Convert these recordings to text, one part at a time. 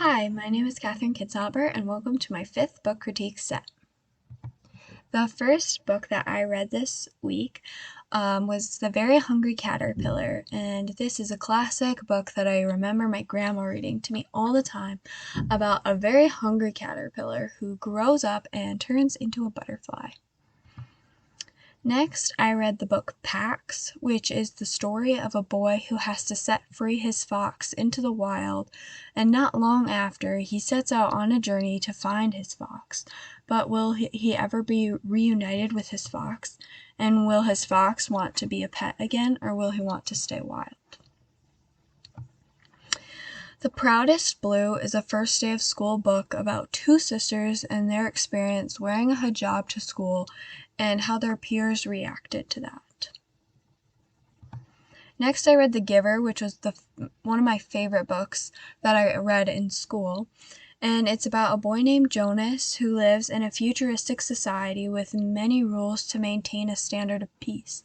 Hi, my name is Catherine Kitzhaber, and welcome to my 5th book critique set. The first book that I read this week was The Very Hungry Caterpillar, and this is a classic book that I remember my grandma reading to me all the time about a very hungry caterpillar who grows up and turns into a butterfly. Next, I read the book Pax, which is the story of a boy who has to set free his fox into the wild, and not long after, he sets out on a journey to find his fox. But will he ever be reunited with his fox? And will his fox want to be a pet again, or will he want to stay wild? The Proudest Blue is a first day of school book about two sisters and their experience wearing a hijab to school and how their peers reacted to that. Next, I read The Giver, which was one of my favorite books that I read in school. And it's about a boy named Jonas who lives in a futuristic society with many rules to maintain a standard of peace.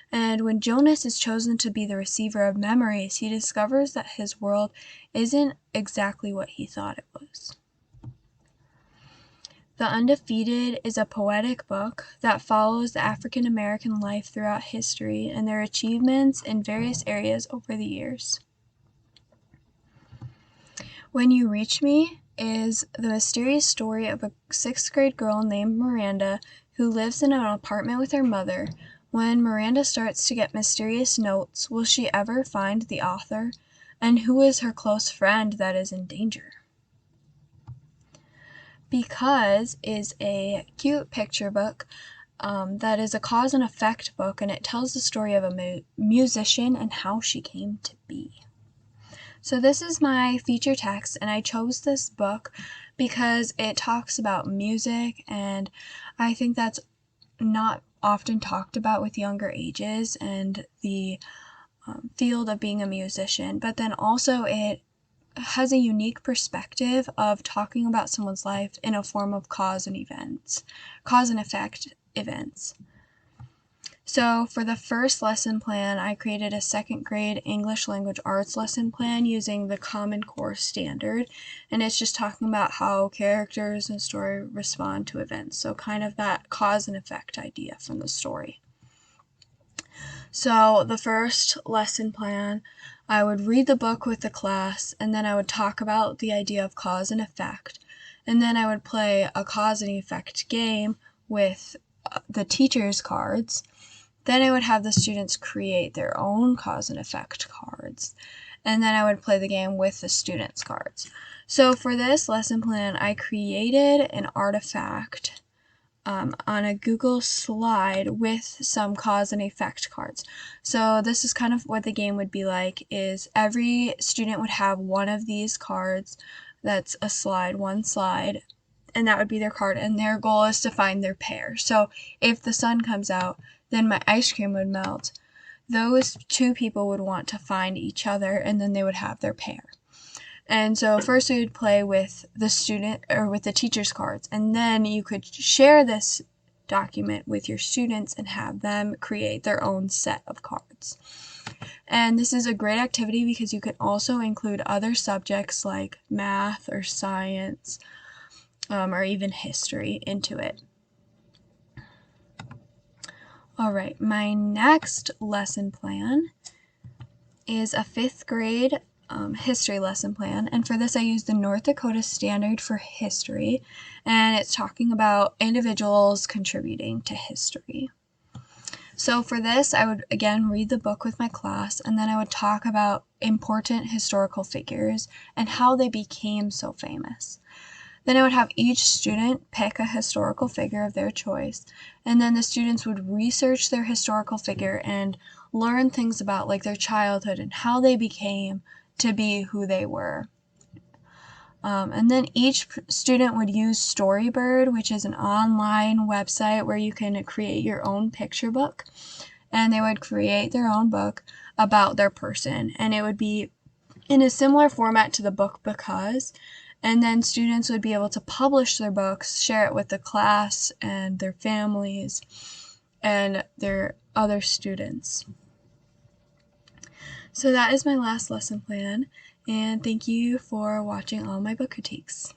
And when Jonas is chosen to be the receiver of memories, he discovers that his world isn't exactly what he thought it was. The Undefeated is a poetic book that follows the African American life throughout history and their achievements in various areas over the years. When You Reach Me is the mysterious story of a 6th grade girl named Miranda who lives in an apartment with her mother. When Miranda starts to get mysterious notes, will she ever find the author? And who is her close friend that is in danger? Because is a cute picture book that is a cause and effect book, and it tells the story of a musician and how she came to be. So this is my feature text, and I chose this book because it talks about music, and I think that's not often talked about with younger ages and the field of being a musician, but then also it has a unique perspective of talking about someone's life in a form of cause and effect events. So for the first lesson plan, I created a 2nd grade English language arts lesson plan using the Common Core standard, and it's just talking about how characters and story respond to events, so kind of that cause and effect idea from the story. So the first lesson plan, I would read the book with the class, and then I would talk about the idea of cause and effect, and then I would play a cause and effect game with the teacher's cards. Then I would have the students create their own cause and effect cards, and then I would play the game with the students' cards. So for this lesson plan, I created an artifact on a Google slide with some cause and effect cards. So this is kind of what the game would be like, is every student would have one of these cards that's a slide, one slide, and that would be their card, and their goal is to find their pair. So if the sun comes out, then my ice cream would melt. Those two people would want to find each other, and then they would have their pair. And so first we would play with the student or with the teacher's cards, and then you could share this document with your students and have them create their own set of cards. And this is a great activity because you can also include other subjects like math or science or even history into it. All right, my next lesson plan is a 5th grade history lesson plan, and for this I used the North Dakota Standard for History, and it's talking about individuals contributing to history. So for this, I would again read the book with my class, and then I would talk about important historical figures and how they became so famous. Then I would have each student pick a historical figure of their choice, and then the students would research their historical figure and learn things about like their childhood and how they became to be who they were. And then each student would use Storybird, which is an online website where you can create your own picture book, and they would create their own book about their person, and it would be in a similar format to the book Because, and then students would be able to publish their books, share it with the class and their families and their other students. So that is my last lesson plan, And thank you for watching all my book critiques.